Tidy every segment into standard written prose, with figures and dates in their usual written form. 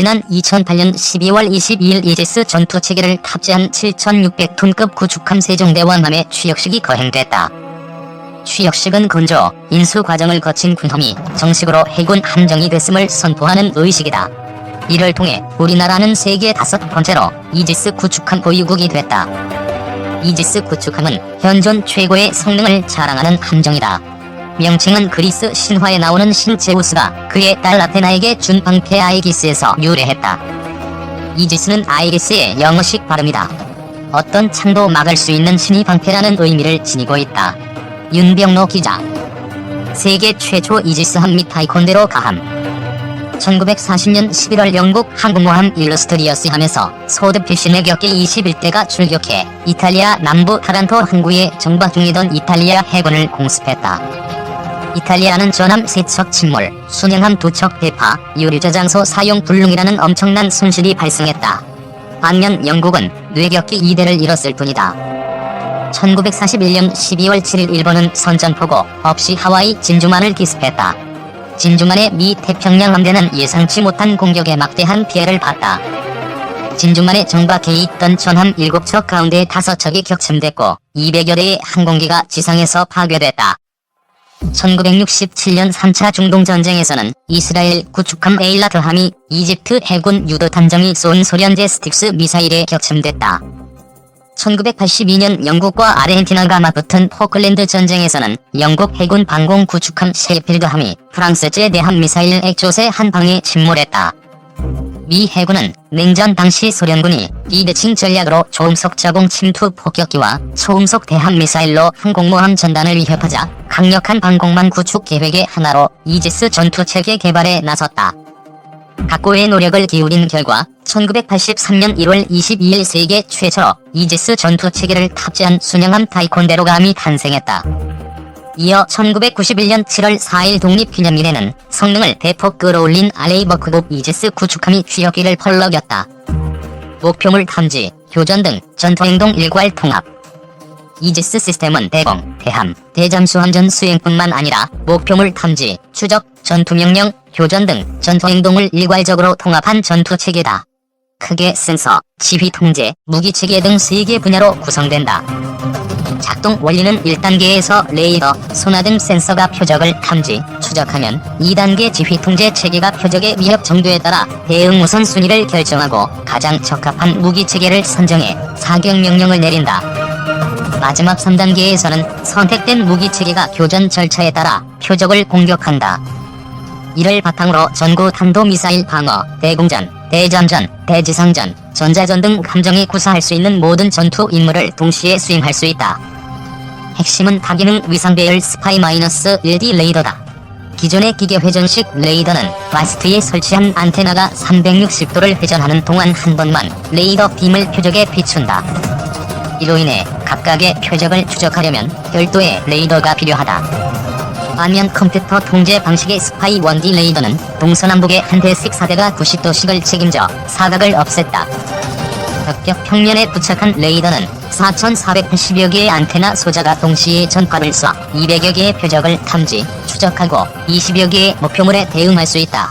지난 2008년 12월 22일 이지스 전투체계를 탑재한 7600톤급 구축함 세종대왕함의 취역식이 거행됐다. 취역식은 건조, 인수 과정을 거친 군함이 정식으로 해군 함정이 됐음을 선포하는 의식이다. 이를 통해 우리나라는 세계 5번째로 이지스 구축함 보유국이 됐다. 이지스 구축함은 현존 최고의 성능을 자랑하는 함정이다. 명칭은 그리스 신화에 나오는 신 제우스가 그의 딸 아테나에게 준 방패 아이기스에서 유래했다. 이지스는 아이기스의 영어식 발음이다. 어떤 창도 막을 수 있는 신의 방패라는 의미를 지니고 있다. 윤병로 기자. 세계 최초 이지스함 및 타이콘데로 가함. 1940년 11월 영국 항공모함 일러스트리어스함에서 소드 필신의 격계 21대가 출격해 이탈리아 남부 타란토 항구에 정박 중이던 이탈리아 해군을 공습했다. 이탈리아는 전함 3척 침몰, 순양함 2척 대파, 유류저장소 사용 불능이라는 엄청난 손실이 발생했다. 반면 영국은 뇌격기 2대를 잃었을 뿐이다. 1941년 12월 7일 일본은 선전포고 없이 하와이 진주만을 기습했다. 진주만의 미 태평양 함대는 예상치 못한 공격에 막대한 피해를 봤다. 진주만에 정박해 있던 전함 7척 가운데 5척이 격침됐고 200여 대의 항공기가 지상에서 파괴됐다. 1967년 3차 중동전쟁에서는 이스라엘 구축함 에일라트함이 이집트 해군 유도탄정이 쏜 소련제 스틱스 미사일에 격침됐다. 1982년 영국과 아르헨티나가 맞붙은 포클랜드 전쟁에서는 영국 해군 방공 구축함 셰필드함이 프랑스제 대함 미사일 액조세 한 방에 침몰했다. 미 해군은 냉전 당시 소련군이 비대칭 전략으로 초음속 자공 침투 폭격기와 초음속 대함 미사일로 항공모함 전단을 위협하자 강력한 방공망 구축 계획의 하나로 이지스 전투체계 개발에 나섰다. 각고의 노력을 기울인 결과 1983년 1월 22일 세계 최초로 이지스 전투체계를 탑재한 순양함 타이콘데로가함이 탄생했다. 이어 1991년 7월 4일 독립기념일에는 성능을 대폭 끌어올린 알레이버크급 이지스 구축함이 취역기를 펄럭였다. 목표물 탐지, 교전 등 전투행동 일괄 통합. 이지스 시스템은 대공, 대함, 대잠수함전 수행뿐만 아니라 목표물 탐지, 추적, 전투명령, 교전 등 전투행동을 일괄적으로 통합한 전투체계다. 크게 센서, 지휘통제, 무기체계 등 3개 분야로 구성된다. 작동 원리는 1단계에서 레이더, 소나 등 센서가 표적을 탐지, 추적하면 2단계 지휘통제 체계가 표적의 위협 정도에 따라 대응 우선순위를 결정하고 가장 적합한 무기체계를 선정해 사격 명령을 내린다. 마지막 3단계에서는 선택된 무기체계가 교전 절차에 따라 표적을 공격한다. 이를 바탕으로 전구 탄도미사일 방어, 대공전, 대잠전, 대지상전, 전자전 등 함정이 구사할 수 있는 모든 전투 임무를 동시에 수행할 수 있다. 핵심은 다기능 위상배열 스파이-1D 레이더다. 기존의 기계 회전식 레이더는 마스트에 설치한 안테나가 360도를 회전하는 동안 한 번만 레이더 빔을 표적에 비춘다. 이로 인해 각각의 표적을 추적하려면 별도의 레이더가 필요하다. 반면 컴퓨터 통제 방식의 스파이-1D 레이더는 동서남북의 한 대씩 4대가 90도씩을 책임져 사각을 없앴다. 벽 평면에 부착한 레이더는 4,480여 개의 안테나 소자가 동시에 전파를 쏴 200여 개의 표적을 탐지, 추적하고 20여 개의 목표물에 대응할 수 있다.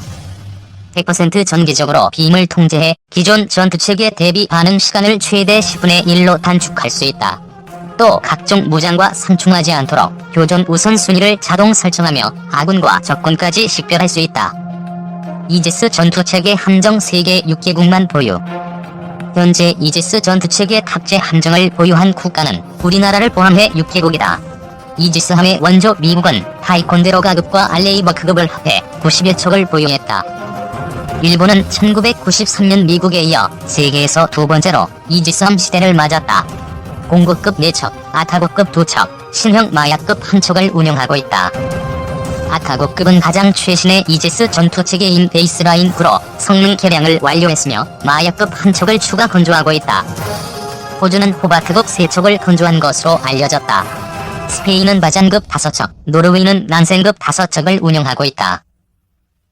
100% 전기적으로 빔을 통제해 기존 전투체계 대비 반응 시간을 최대 10분의 1로 단축할 수 있다. 또 각종 무장과 상충하지 않도록 교전 우선순위를 자동 설정하며 아군과 적군까지 식별할 수 있다. 이지스 전투체계 함정 세계 6개국만 보유. 현재 이지스 전투체계 탑재 함정을 보유한 국가는 우리나라를 포함해 6개국이다. 이지스함의 원조 미국은 타이콘데로가급과 알레이버크급을 합해 90여 척을 보유했다. 일본은 1993년 미국에 이어 세계에서 2번째로 이지스함 시대를 맞았다. 공구급 4척, 아타고급 2척, 신형 마야급 1척을 운영하고 있다. 아타고급은 가장 최신의 이지스 전투체계인 베이스라인 9로 성능 개량을 완료했으며 마야급 1척을 추가 건조하고 있다. 호주는 호바트급 3척을 건조한 것으로 알려졌다. 스페인은 바잔급 5척, 노르웨이는 난센급 5척을 운영하고 있다.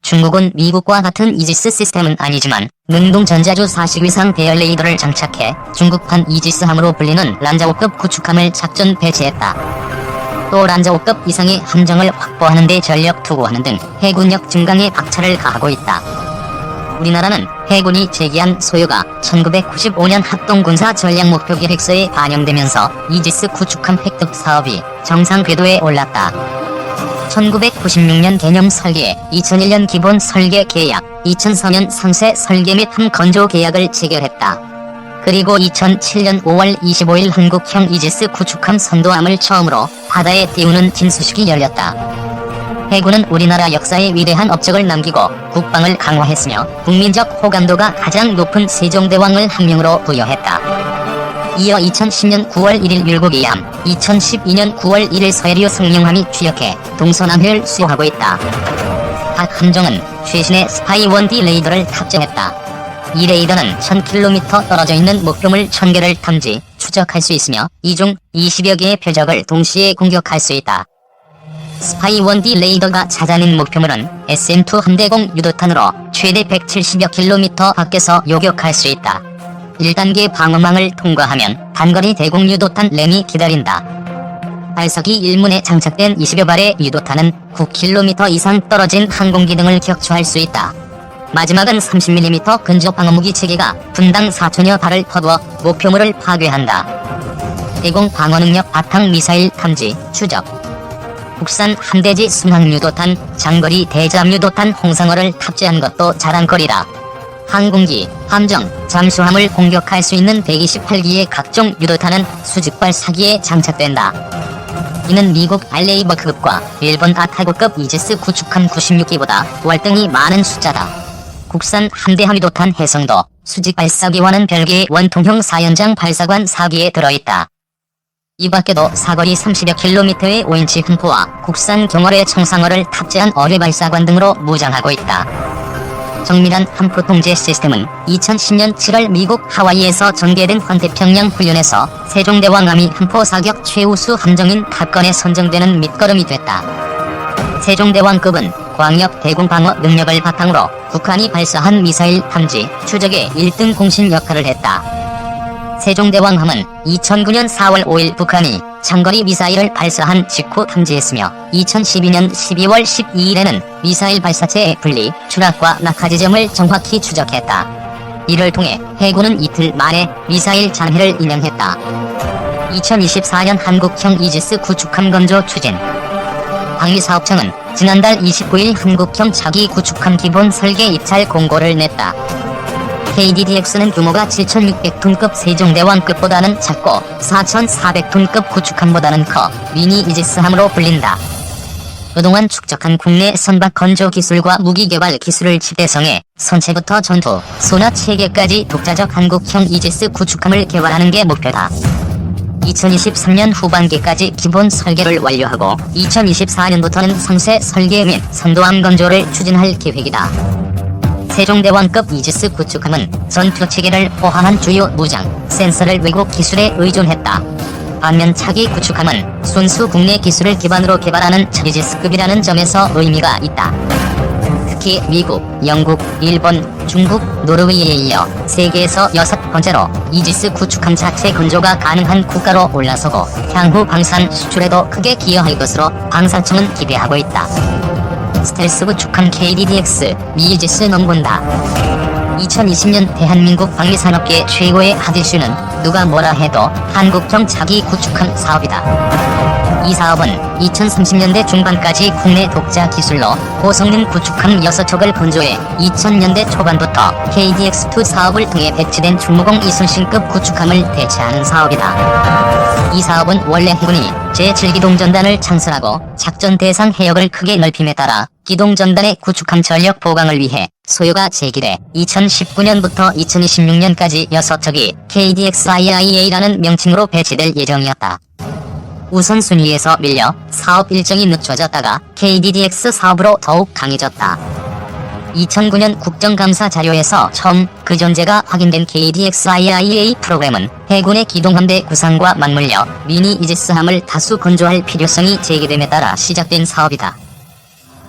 중국은 미국과 같은 이지스 시스템은 아니지만 능동전자주 40위상 배열 레이더를 장착해 중국판 이지스함으로 불리는 란자오급 구축함을 작전 배치했다. 또 란자오급 이상의 함정을 확보하는 데 전력 투구하는 등 해군력 증강에 박차를 가하고 있다. 우리나라는 해군이 제기한 소요가 1995년 합동군사 전략목표계획서에 반영되면서 이지스 구축함 획득 사업이 정상 궤도에 올랐다. 1996년 개념 설계, 2001년 기본 설계 계약, 2004년 상세 설계 및 함 건조 계약을 체결했다. 그리고 2007년 5월 25일 한국형 이지스 구축함 선도함을 처음으로 바다에 띄우는 진수식이 열렸다. 해군은 우리나라 역사에 위대한 업적을 남기고 국방을 강화했으며 국민적 호감도가 가장 높은 세종대왕을 한 명으로 부여했다. 이어 2010년 9월 1일 율곡이함, 2012년 9월 1일 서해류 성령함이 추격해 동서남해를 수호하고 있다. 각 함정은 최신의 스파이 1D 레이더를 탑재했다. 이 레이더는 1000km 떨어져 있는 목표물 1000개를 탐지, 추적할 수 있으며 이 중 20여 개의 표적을 동시에 공격할 수 있다. 스파이 1D 레이더가 찾아낸 목표물은 SM2 함대공 유도탄으로 최대 170여 km 밖에서 요격할 수 있다. 1단계 방어망을 통과하면 단거리 대공 유도탄 램이 기다린다. 발사기 1문에 장착된 20여 발의 유도탄은 9km 이상 떨어진 항공기등을 격추할 수 있다. 마지막은 30mm 근접 방어무기 체계가 분당 4천여 발을 퍼부어 목표물을 파괴한다. 대공 방어 능력 바탕 미사일 탐지, 추적. 국산 함대지 순항유도탄, 장거리 대잠유도탄 홍상어를 탑재한 것도 자랑거리다. 항공기, 함정, 잠수함을 공격할 수 있는 128기의 각종 유도탄은 수직발 사기에 장착된다. 이는 미국 알레이버급과 일본 아타고급 이지스 구축함 96기보다 월등히 많은 숫자다. 국산 함대함 유도탄 해성도 수직 발사기와는 별개의 원통형 4연장 발사관 4기에 들어있다. 이 밖에도 사거리 30여 킬로미터의 5인치 훈포와 국산 경월의 청상어를 탑재한 어뢰 발사관 등으로 무장하고 있다. 정밀한 함포 통제 시스템은 2010년 7월 미국 하와이에서 전개된 환태평양 훈련에서 세종대왕함이 함포 사격 최우수 함정인 탑건에 선정되는 밑거름이 됐다. 세종대왕급은 광역 대공 방어 능력을 바탕으로 북한이 발사한 미사일 탐지, 추적에 1등 공신 역할을 했다. 세종대왕함은 2009년 4월 5일 북한이 장거리 미사일을 발사한 직후 탐지했으며 2012년 12월 12일에는 미사일 발사체의 분리, 추락과 낙하 지점을 정확히 추적했다. 이를 통해 해군은 이틀 만에 미사일 잔해를 인양했다. 2024년 한국형 이지스 구축함 건조 추진. 방위사업청은 지난달 29일 한국형 차기 구축함 기본 설계 입찰 공고를 냈다. KDDX는 규모가 7,600톤급 세종대왕급보다는 작고 4,400톤급 구축함보다는 커 미니 이지스함으로 불린다. 그동안 축적한 국내 선박 건조 기술과 무기 개발 기술을 집대성해 선체부터 전투, 소나 체계까지 독자적 한국형 이지스 구축함을 개발하는 게 목표다. 2023년 후반기까지 기본 설계를 완료하고 2024년부터는 상세 설계 및 선도함 건조를 추진할 계획이다. 세종대왕급 이지스 구축함은 전투 체계를 포함한 주요 무장, 센서를 외국 기술에 의존했다. 반면 차기 구축함은 순수 국내 기술을 기반으로 개발하는 이지스급이라는 점에서 의미가 있다. 특히 미국, 영국, 일본, 중국, 노르웨이에 이어 세계에서 6번째로 이지스 구축함 자체 건조가 가능한 국가로 올라서고 향후 방산 수출에도 크게 기여할 것으로 방사청은 기대하고 있다. 스텔스 구축함 KDDX, 미이지스 넘본다. 2020년 대한민국 방위산업계 최고의 핫 이슈는 누가 뭐라 해도 한국형 차기 구축함 사업이다. 이 사업은 2030년대 중반까지 국내 독자 기술로 고성능 구축함 6척을 건조해 2000년대 초반부터 KDX2 사업을 통해 배치된 충무공 이순신급 구축함을 대체하는 사업이다. 이 사업은 원래 해군이 제7기동전단을 창설하고 작전 대상 해역을 크게 넓힘에 따라 기동전단의 구축함 전력 보강을 위해 소요가 제기돼 2019년부터 2026년까지 6척이 KDX-IIA라는 명칭으로 배치될 예정이었다. 우선순위에서 밀려 사업 일정이 늦춰졌다가 KDDX 사업으로 더욱 강해졌다. 2009년 국정감사 자료에서 처음 그 존재가 확인된 KDX-IIA 프로그램은 해군의 기동함대 구상과 맞물려 미니 이지스함을 다수 건조할 필요성이 제기됨에 따라 시작된 사업이다.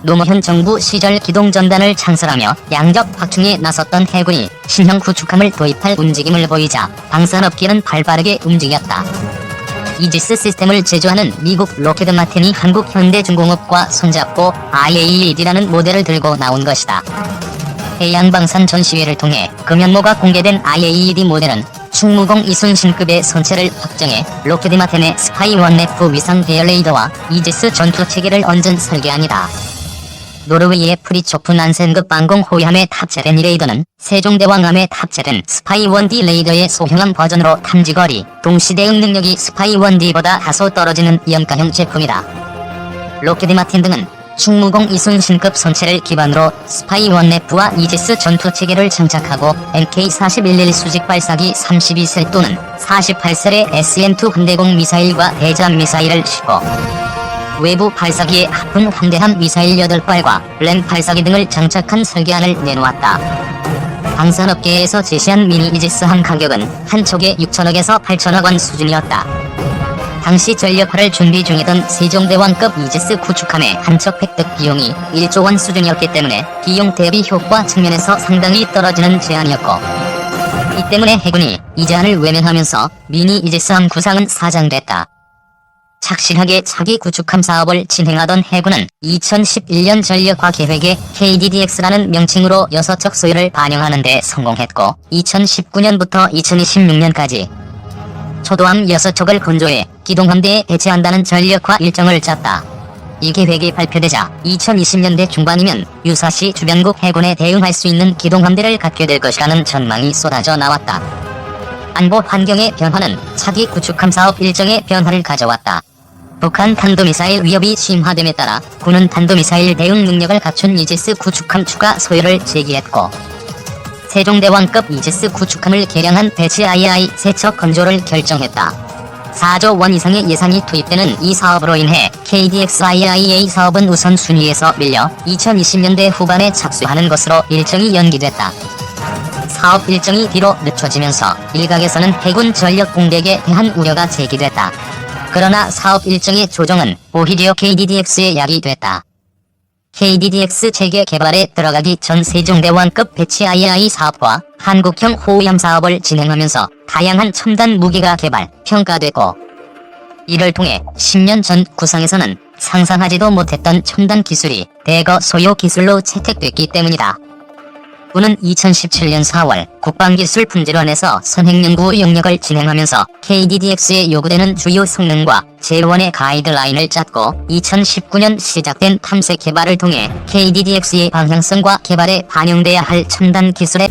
노무현 정부 시절 기동전단을 창설하며 양적 확충에 나섰던 해군이 신형 구축함을 도입할 움직임을 보이자 방산업계는 발빠르게 움직였다. 이지스 시스템을 제조하는 미국 로키드 마틴이 한국 현대중공업과 손잡고 IAED라는 모델을 들고 나온 것이다. 해양방산 전시회를 통해 금연모가 공개된 IAED 모델은 충무공 이순신급의 선체를 확정해 록히드 마틴의 스카이원네프 위상 대열 레이더와 이지스 전투체계를 얹은 설계안이다. 노르웨이의 프리초프 난센급 방공 호위함에 탑재된 이 레이더는 세종대왕함에 탑재된 스파이1D 레이더의 소형한 버전으로 탐지거리, 동시대응 능력이 스파이1D보다 다소 떨어지는 연가형 제품이다. 록히드 마틴 등은 충무공 이순신급 선체를 기반으로 스파이1F와 이지스 전투체계를 장착하고 MK-41 수직 발사기 32셀 또는 48셀의 SM-2 흔대공 미사일과 대잠 미사일을 싣고 외부 발사기에 하픈 환대함 미사일 8발과 램 발사기 등을 장착한 설계안을 내놓았다. 방산업계에서 제시한 미니 이지스함 가격은 한 척에 6천억에서 8천억 원 수준이었다. 당시 전력화를 준비 중이던 세종대왕급 이지스 구축함의 한 척 획득 비용이 1조 원 수준이었기 때문에 비용 대비 효과 측면에서 상당히 떨어지는 제안이었고, 이 때문에 해군이 이 제안을 외면하면서 미니 이지스함 구상은 사장됐다. 착실하게 차기 구축함 사업을 진행하던 해군은 2011년 전력화 계획에 KDDX라는 명칭으로 6척 소유를 반영하는 데 성공했고, 2019년부터 2026년까지 초도함 6척을 건조해 기동함대에 배치한다는 전력화 일정을 짰다. 이 계획이 발표되자 2020년대 중반이면 유사시 주변국 해군에 대응할 수 있는 기동함대를 갖게 될 것이라는 전망이 쏟아져 나왔다. 안보 환경의 변화는 차기 구축함 사업 일정의 변화를 가져왔다. 북한 탄도미사일 위협이 심화됨에 따라 군은 탄도미사일 대응 능력을 갖춘 이지스 구축함 추가 소유를 제기했고, 세종대왕급 이지스 구축함을 개량한 배치 II 3척 건조를 결정했다. 4조 원 이상의 예산이 투입되는 이 사업으로 인해 KDX-IIA 사업은 우선순위에서 밀려 2020년대 후반에 착수하는 것으로 일정이 연기됐다. 사업 일정이 뒤로 늦춰지면서 일각에서는 해군 전력 공백에 대한 우려가 제기됐다. 그러나 사업 일정의 조정은 오히려 KDDX에 약이 됐다. KDDX 체계 개발에 들어가기 전 세종대왕급 배치 II 사업과 한국형 호위함 사업을 진행하면서 다양한 첨단 무기가 개발, 평가됐고, 이를 통해 10년 전 구상에서는 상상하지도 못했던 첨단 기술이 대거 소요 기술로 채택됐기 때문이다. 군은 2017년 4월 국방기술품질원에서 선행연구 영역을 진행하면서 KDDX에 요구되는 주요 성능과 재원의 가이드라인을 짰고, 2019년 시작된 탐색 개발을 통해 KDDX의 방향성과 개발에 반영돼야 할 첨단 기술의